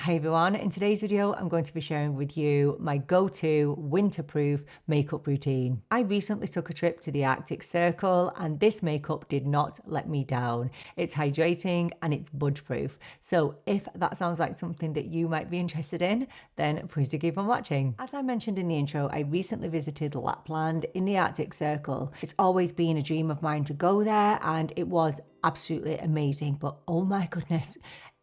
Hi everyone, in today's video I'm going to be sharing with you my go-to winterproof makeup routine. I recently took a trip to the Arctic Circle and this makeup did not let me down. It's hydrating and it's budge proof. So if that sounds like something that you might be interested in, then please do keep on watching. As I mentioned in the intro, I recently visited Lapland in the Arctic Circle. It's always been a dream of mine to go there and it was absolutely amazing, but oh my goodness,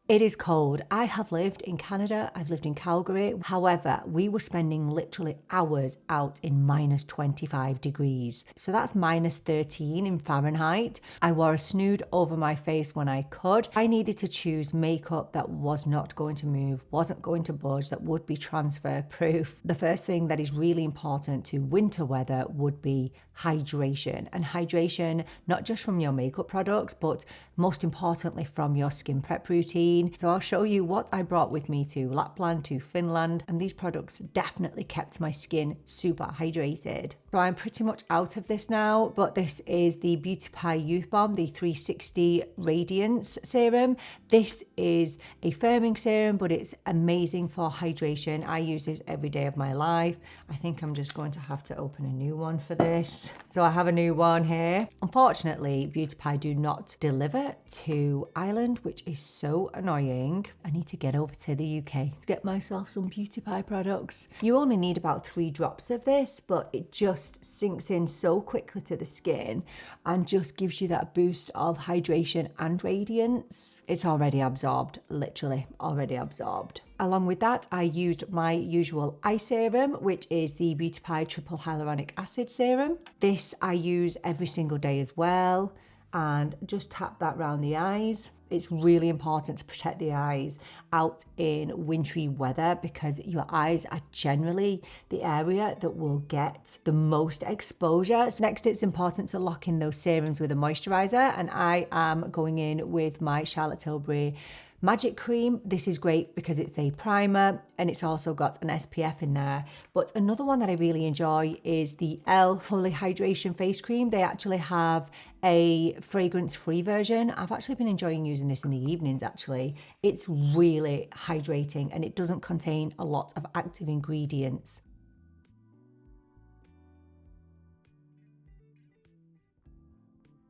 it is cold. I have lived in Canada, I've lived in Calgary. However, we were spending literally hours out in minus 25 degrees. So that's minus 13 in Fahrenheit. I wore a snood over my face when I could. I needed to choose makeup that was not going to move, wasn't going to budge, that would be transfer proof. The first thing that is really important to winter weather would be hydration. And hydration, not just from your makeup products, but most importantly from your skin prep routine. So I'll show you what I brought with me to Lapland, to Finland, and these products definitely kept my skin super hydrated. So I'm pretty much out of this now, but this is the Beauty Pie Youthbomb, the 360 Radiance serum. This is a firming serum, but it's amazing for hydration. I use this every day of my life. I think I'm just going to have to open a new one for this. So I have a new one here. Unfortunately, Beauty Pie do not deliver to Ireland, which is so annoying. I need to get over to the UK to get myself some Beauty Pie products. You only need about 3 drops of this, but it just sinks in so quickly to the skin and just gives you that boost of hydration and radiance. It's already absorbed, literally already absorbed. Along with that, I used my usual eye serum, which is the Beauty Pie Triple Hyaluronic Acid Serum. This I use every single day as well, and just tap that around the eyes. It's really important to protect the eyes out in wintry weather because your eyes are generally the area that will get the most exposure. So next, it's important to lock in those serums with a moisturizer, and I am going in with my Charlotte Tilbury Magic Cream. This is great because it's a primer and it's also got an SPF in there. But another one that I really enjoy is the e.l.f. Fully Hydration Face Cream. They actually have a fragrance-free version. I've actually been enjoying using this in the evenings actually. It's really hydrating and it doesn't contain a lot of active ingredients.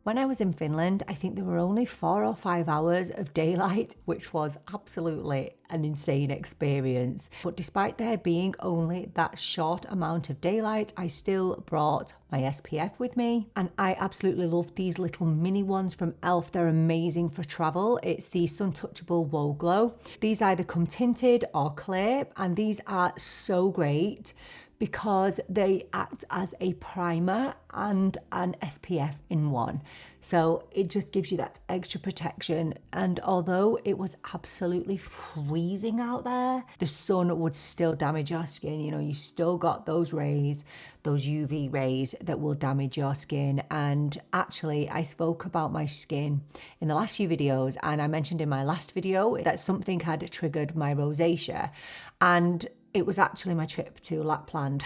When I was in Finland, I think there were only 4 or 5 hours of daylight, which was absolutely an insane experience. But despite there being only that short amount of daylight, I still brought my SPF with me. And I absolutely love these little mini ones from e.l.f. They're amazing for travel. It's the Sun Touchable Wow Glow. These either come tinted or clear, and these are so great because they act as a primer and an SPF in one. So it just gives you that extra protection. And although it was absolutely freezing out there, the sun would still damage your skin. You know, you still got those rays, those UV rays that will damage your skin. And actually, I spoke about my skin in the last few videos, and I mentioned in my last video that something had triggered my rosacea. And it was actually my trip to Lapland.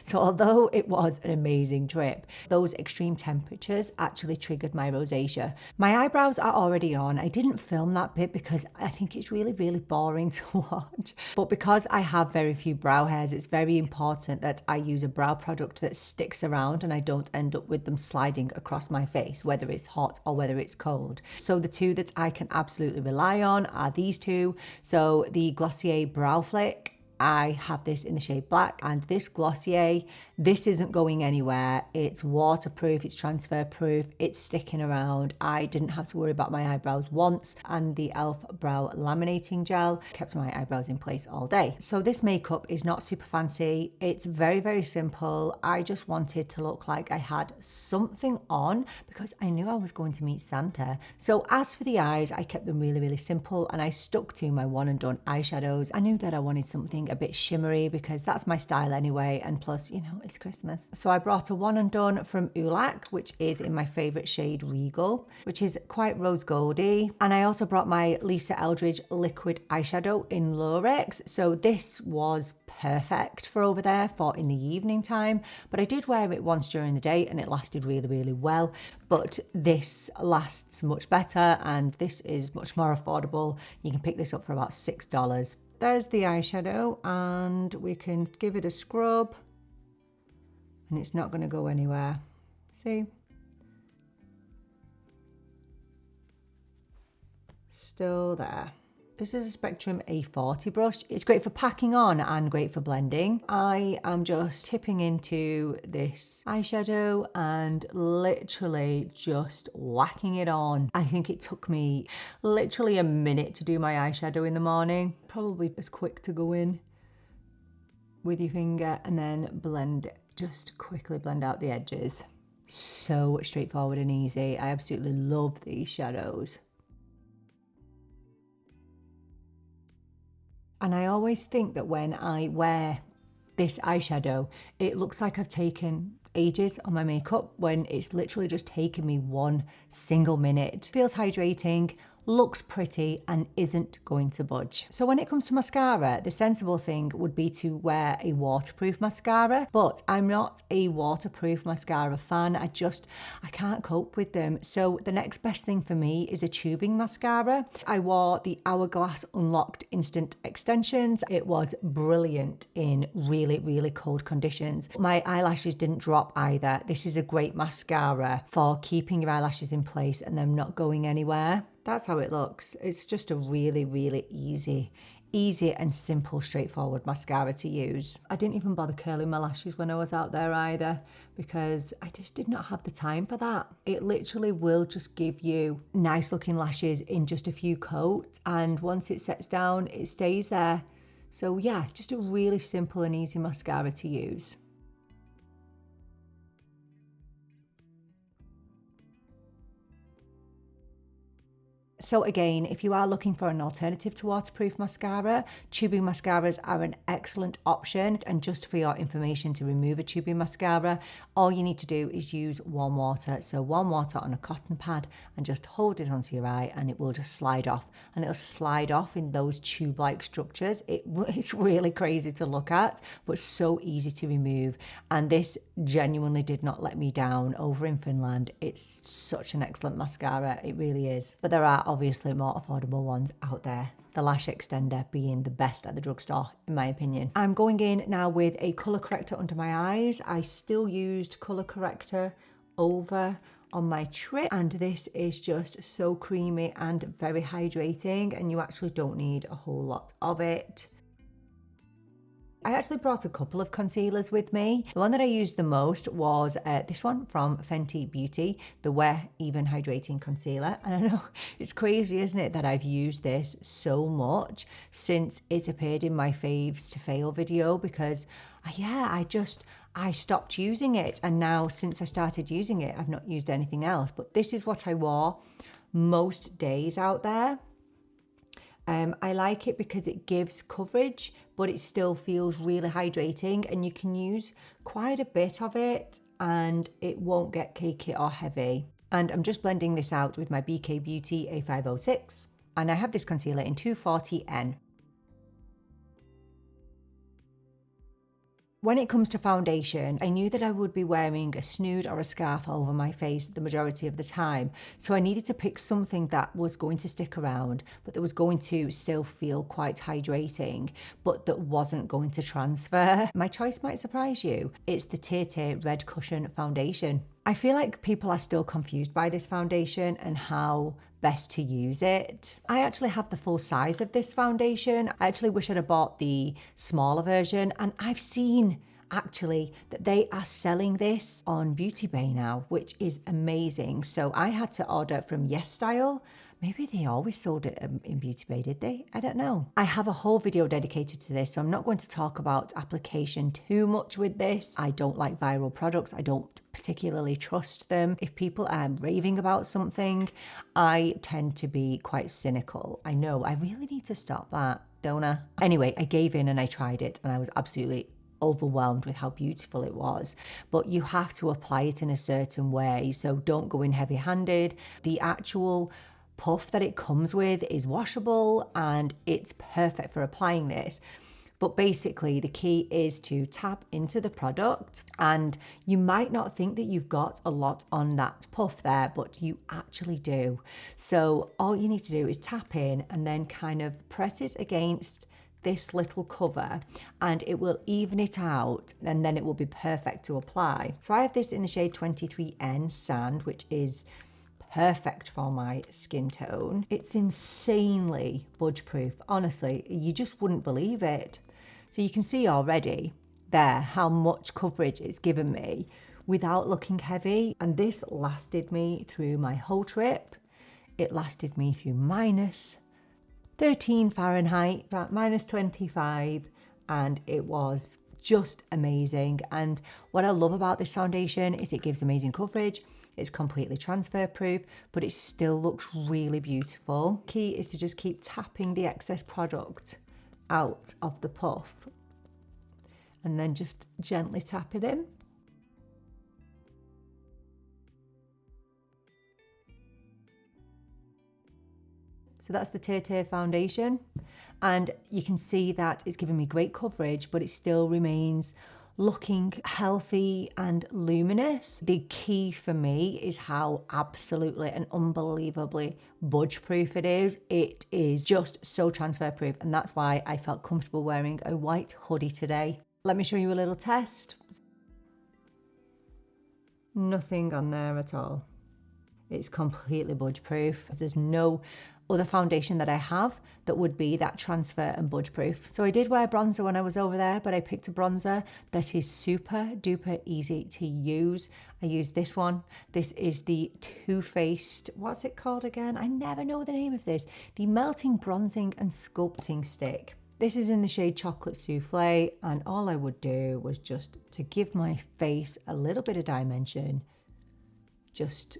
So although it was an amazing trip, those extreme temperatures actually triggered my rosacea. My eyebrows are already on. I didn't film that bit because I think it's really, really boring to watch. But because I have very few brow hairs, it's very important that I use a brow product that sticks around and I don't end up with them sliding across my face, whether it's hot or whether it's cold. So the two that I can absolutely rely on are these two. So the Glossier Brow Flick, I have this in the shade black, and this Glossier, this isn't going anywhere. It's waterproof, it's transfer proof, it's sticking around. I didn't have to worry about my eyebrows once, and the e.l.f. Brow Laminating Gel kept my eyebrows in place all day. So this makeup is not super fancy. It's very, very simple. I just wanted to look like I had something on because I knew I was going to meet Santa. So as for the eyes, I kept them really, really simple, and I stuck to my one and done eyeshadows. I knew that I wanted something a bit shimmery because that's my style anyway, and plus, you know, it's Christmas. So I brought a one and done from Ulac, which is in my favorite shade Regal, which is quite rose goldy. And I also brought my Lisa Eldridge liquid eyeshadow in Lurex. So this was perfect for over there for in the evening time, but I did wear it once during the day and it lasted really, really well. But this lasts much better and this is much more affordable. You can pick this up for about $6. there's the eyeshadow, and we can give it a scrub and it's not going to go anywhere. See? Still there. This is a Spectrum A40 brush. It's great for packing on and great for blending. I am just tipping into this eyeshadow and literally just whacking it on. I think it took me literally a minute to do my eyeshadow in the morning. Probably as quick to go in with your finger and then blend it. Just quickly blend out the edges. So straightforward and easy. I absolutely love these shadows. And I always think that when I wear this eyeshadow, it looks like I've taken ages on my makeup when it's literally just taken me 1 single minute. Feels hydrating, looks pretty, and isn't going to budge. So when it comes to mascara, the sensible thing would be to wear a waterproof mascara, but I'm not a waterproof mascara fan. I can't cope with them. So the next best thing for me is a tubing mascara. I wore the Hourglass Unlocked Instant Extensions. It was brilliant in really, really cold conditions. My eyelashes didn't drop either. This is a great mascara for keeping your eyelashes in place and them not going anywhere. That's how it looks. It's just a really, really easy and simple, straightforward mascara to use. I didn't even bother curling my lashes when I was out there either, because I just did not have the time for that. It literally will just give you nice looking lashes in just a few coats, and once it sets down, it stays there. So yeah, just a really simple and easy mascara to use. So again, if you are looking for an alternative to waterproof mascara, tubing mascaras are an excellent option. And just for your information, to remove a tubing mascara, all you need to do is use warm water. So warm water on a cotton pad and just hold it onto your eye and it will just slide off. And it'll slide off in those tube-like structures. It's really crazy to look at, but so easy to remove. And this genuinely did not let me down over in Finland. It's such an excellent mascara, it really is. But there are obviously more affordable ones out there. The lash extender being the best at the drugstore, in my opinion. I'm going in now with a colour corrector under my eyes. I still used colour corrector over on my trip, and this is just so creamy and very hydrating, and you actually don't need a whole lot of it. I actually brought a couple of concealers with me. The one that I used the most was this one from Fenty Beauty, the Wear Even Hydrating Concealer. And I know it's crazy, isn't it, that I've used this so much since it appeared in my faves to fail video, because I stopped using it. And now since I started using it, I've not used anything else. But this is what I wore most days out there. I like it because it gives coverage, but it still feels really hydrating, and you can use quite a bit of it and it won't get cakey or heavy. And I'm just blending this out with my BK Beauty A506, and I have this concealer in 240N. When it comes to foundation, I knew that I would be wearing a snood or a scarf over my face the majority of the time. So I needed to pick something that was going to stick around, but that was going to still feel quite hydrating, but that wasn't going to transfer. My choice might surprise you. It's the TIRTIR Red Cushion Foundation. I feel like people are still confused by this foundation and how best to use it. I actually have the full size of this foundation. I actually wish I'd have bought the smaller version, and I've seen actually that they are selling this on Beauty Bay now, which is amazing. So I had to order from Yes Style. Maybe they always sold it in Beauty Bay, did they? I don't know. I have a whole video dedicated to this, so I'm not going to talk about application too much with this. I don't like viral products. I don't particularly trust them. If people are raving about something, I tend to be quite cynical. I know, I really need to stop that, don't I? Anyway, I gave in and I tried it, and I was absolutely overwhelmed with how beautiful it was. But you have to apply it in a certain way, so don't go in heavy-handed. The actual puff that it comes with is washable and it's perfect for applying this. But basically the key is to tap into the product, and you might not think that you've got a lot on that puff there, but you actually do. So all you need to do is tap in and then kind of press it against this little cover and it will even it out, and then it will be perfect to apply. So I have this in the shade 23N Sand, which is perfect for my skin tone. It's insanely budge proof. Honestly, you just wouldn't believe it. So you can see already there how much coverage it's given me without looking heavy. And this lasted me through my whole trip. It lasted me through minus 13 Fahrenheit, about minus 25, and it was just amazing. And what I love about this foundation is it gives amazing coverage. It's completely transfer proof, but it still looks really beautiful. Key is to just keep tapping the excess product out of the puff and then just gently tap it in. So that's the TIRTIR foundation, and you can see that it's giving me great coverage, but it still remains looking healthy and luminous. The key for me is how absolutely and unbelievably budge proof it is. It is just so transfer proof, and that's why I felt comfortable wearing a white hoodie today. Let me show you a little test. Nothing on there at all. It's completely budge proof. There's no other foundation that I have that would be that transfer and budge proof. So I did wear bronzer when I was over there, but I picked a bronzer that is super duper easy to use. I used this one. This is the Too Faced, what's it called again? I never know the name of this. The Melting Bronzing and Sculpting Stick. This is in the shade Chocolate Soufflé, and all I would do was just to give my face a little bit of dimension, just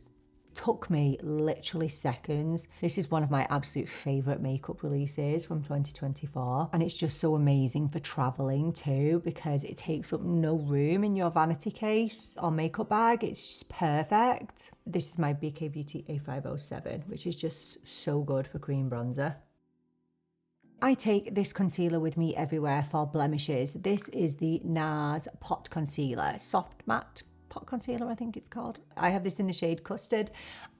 took me literally seconds. This is one of my absolute favorite makeup releases from 2024, and it's just so amazing for traveling too, because it takes up no room in your vanity case or makeup bag. It's just perfect. This is my BK Beauty A507, which is just so good for cream bronzer. I take this concealer with me everywhere for blemishes. This is the NARS Pot Concealer, Soft Matte Pot Concealer, I think it's called. I have this in the shade Custard.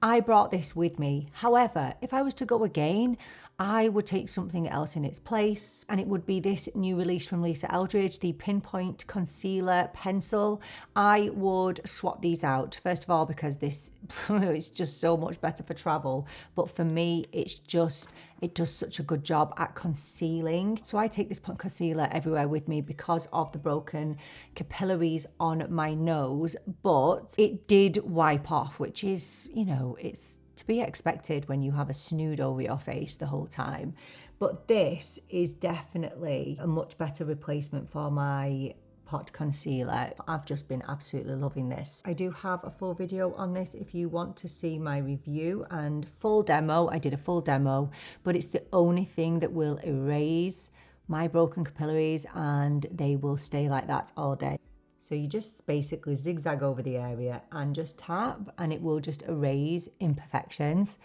I brought this with me. However, if I was to go again, I would take something else in its place, and it would be this new release from Lisa Eldridge, the Pinpoint Concealer Pencil. I would swap these out, first of all, because this is just so much better for travel, but for me, it's just, it does such a good job at concealing. So I take this concealer everywhere with me because of the broken capillaries on my nose, but it did wipe off, which is, you know, it's to be expected when you have a snood over your face the whole time. But this is definitely a much better replacement for my pot concealer. I've just been absolutely loving this. I do have a full video on this if you want to see my review and full demo. I did a full demo, but it's the only thing that will erase my broken capillaries, and they will stay like that all day. So you just basically zigzag over the area and just tap, and it will just erase imperfections.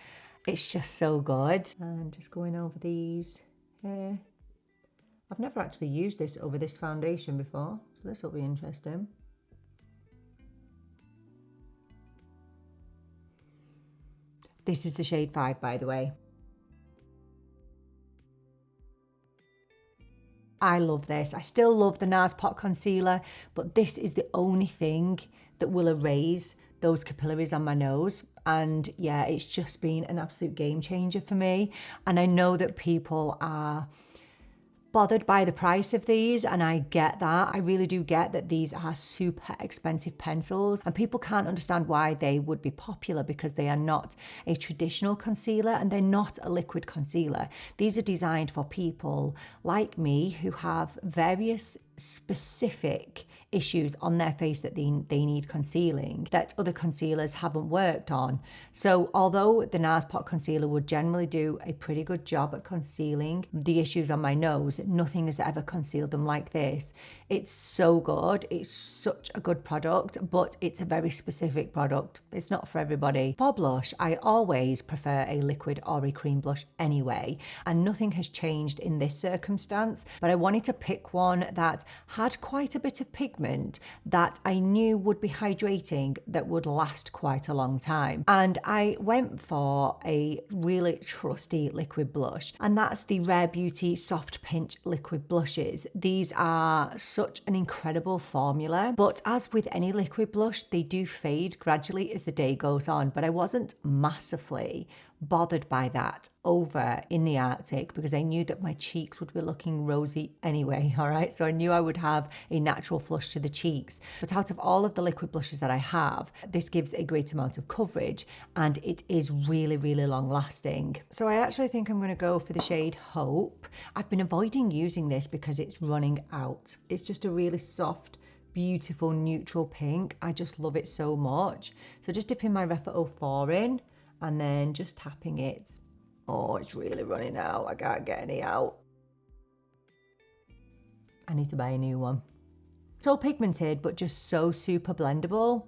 It's just so good. And just going over these here. I've never actually used this over this foundation before, so this will be interesting. This is the shade 5, by the way. I love this. I still love the NARS Pot Concealer, but this is the only thing that will erase those capillaries on my nose. And yeah, it's just been an absolute game changer for me. And I know that people are bothered by the price of these, and I get that. I really do get that these are super expensive pencils, and people can't understand why they would be popular, because they are not a traditional concealer and they're not a liquid concealer. These are designed for people like me who have various specific issues on their face that they need concealing that other concealers haven't worked on. So although the NARS Pot Concealer would generally do a pretty good job at concealing the issues on my nose, nothing has ever concealed them like this. It's so good. It's such a good product, but it's a very specific product. It's not for everybody. For blush, I always prefer a liquid or a cream blush anyway, and nothing has changed in this circumstance, but I wanted to pick one that had quite a bit of pigment that I knew would be hydrating, that would last quite a long time. And I went for a really trusty liquid blush, and that's the Rare Beauty Soft Pinch liquid blushes. These are such an incredible formula, but as with any liquid blush, they do fade gradually as the day goes on, but I wasn't massively bothered by that over in the Arctic because I knew that my cheeks would be looking rosy anyway, all right? So I knew I would have a natural flush to the cheeks. But out of all of the liquid blushes that I have, this gives a great amount of coverage and it is really, really long lasting. So I actually think I'm going to go for the shade Hope. I've been avoiding using this because it's running out. It's just a really soft, beautiful neutral pink. I just love it so much. So just dipping my Rephet 04 in and then just tapping it. Oh, it's really running out. I can't get any out. I need to buy a new one. So pigmented, but just so super blendable.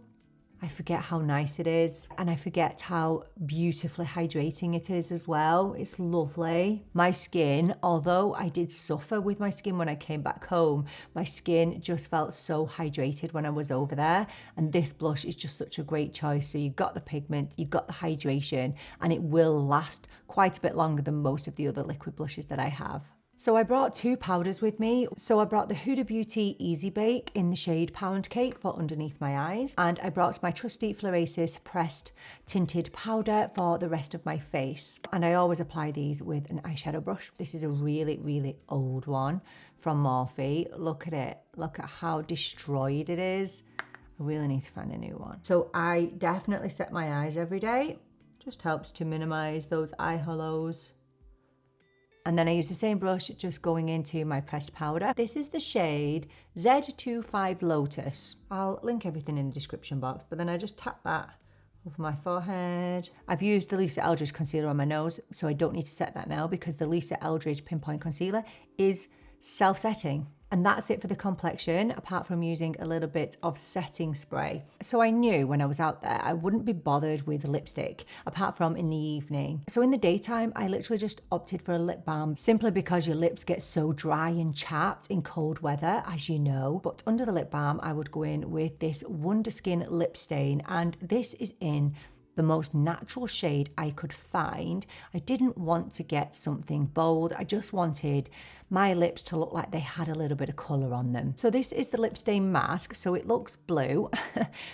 I forget how nice it is, and I forget how beautifully hydrating it is as well. It's lovely. My skin, although I did suffer with my skin when I came back home, my skin just felt so hydrated when I was over there, and this blush is just such a great choice. So you've got the pigment, you've got the hydration, and it will last quite a bit longer than most of the other liquid blushes that I have. So I brought two powders with me. So I brought the Huda Beauty Easy Bake in the shade Pound Cake for underneath my eyes. And I brought my trusty Fluorasis pressed tinted powder for the rest of my face. And I always apply these with an eyeshadow brush. This is a really, really old one from Morphe. Look at it. Look at how destroyed it is. I really need to find a new one. So I definitely set my eyes every day. Just helps to minimize those eye hollows. And then I use the same brush, just going into my pressed powder. This is the shade Z25 Lotus. I'll link everything in the description box, but then I just tap that over my forehead. I've used the Lisa Eldridge concealer on my nose, so I don't need to set that now because the Lisa Eldridge Pinpoint concealer is self-setting. And that's it for the complexion, apart from using a little bit of setting spray. So I knew when I was out there, I wouldn't be bothered with lipstick, apart from in the evening. So in the daytime, I literally just opted for a lip balm, simply because your lips get so dry and chapped in cold weather, as you know. But under the lip balm, I would go in with this Wonder Skin lip stain, and this is in the most natural shade I could find. I didn't want to get something bold. I just wanted my lips to look like they had a little bit of colour on them. So this is the lip stain mask. So it looks blue.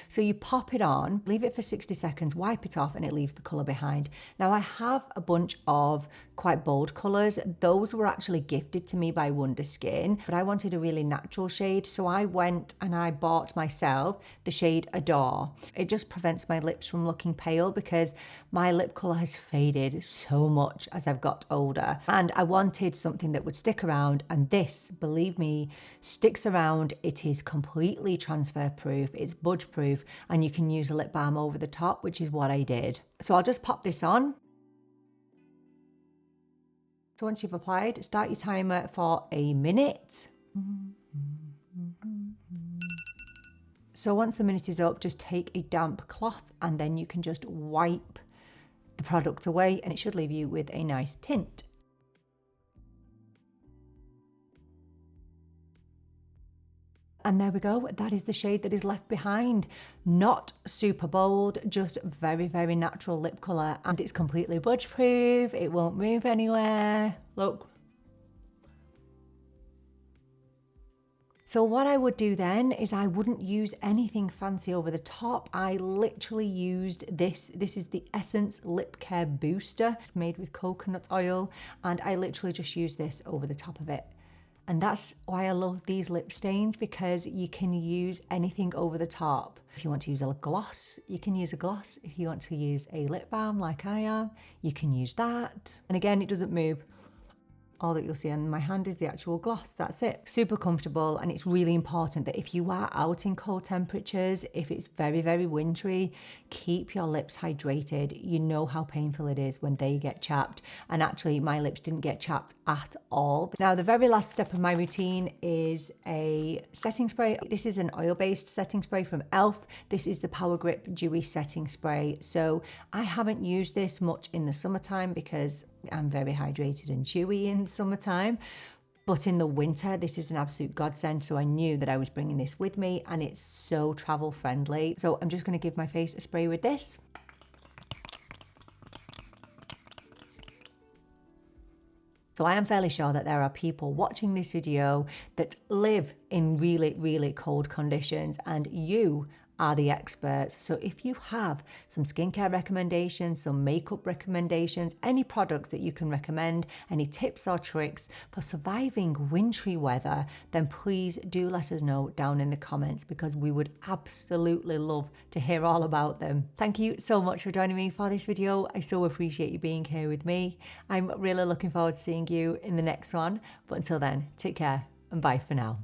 So you pop it on, leave it for 60 seconds, wipe it off, and it leaves the colour behind. Now I have a bunch of quite bold colours. Those were actually gifted to me by Wonder Skin, but I wanted a really natural shade. So I went and I bought myself the shade Adore. It just prevents my lips from looking pale because my lip colour has faded so much as I've got older. And I wanted something that would stick around, and this, believe me, sticks around. It is completely transfer proof, it's budge proof, and you can use a lip balm over the top, which is what I did. So I'll just pop this on. So once you've applied, start your timer for a minute. So once the minute is up, just take a damp cloth and then you can just wipe the product away, and it should leave you with a nice tint. And there we go, that is the shade that is left behind. Not super bold, just very, very natural lip colour, and it's completely budge proof, it won't move anywhere. Look. So what I would do then is I wouldn't use anything fancy over the top. I literally used this. This is the Essence Lip Care Booster. It's made with coconut oil, and I literally just use this over the top of it. And that's why I love these lip stains, because you can use anything over the top. If you want to use a gloss, you can use a gloss. If you want to use a lip balm like I am, you can use that. And again, it doesn't move. All that you'll see on my hand is the actual gloss, that's it. Super comfortable, and it's really important that if you are out in cold temperatures, if it's very, very wintry, keep your lips hydrated. You know how painful it is when they get chapped, and actually my lips didn't get chapped at all. Now the very last step of my routine is a setting spray. This is an oil-based setting spray from e.l.f. This is the Power Grip Dewy Setting Spray. So I haven't used this much in the summertime because I'm very hydrated and dewy in the summertime, But in the winter, this is an absolute godsend. So I knew that I was bringing this with me, and it's so travel friendly. So I'm just going to give my face a spray with this. So I am fairly sure that there are people watching this video that live in really, really cold conditions, and you are the experts. So if you have some skincare recommendations, some makeup recommendations, any products that you can recommend, any tips or tricks for surviving wintry weather, then please do let us know down in the comments, because we would absolutely love to hear all about them. Thank you so much for joining me for this video. I so appreciate you being here with me. I'm really looking forward to seeing you in the next one. But until then, take care and bye for now.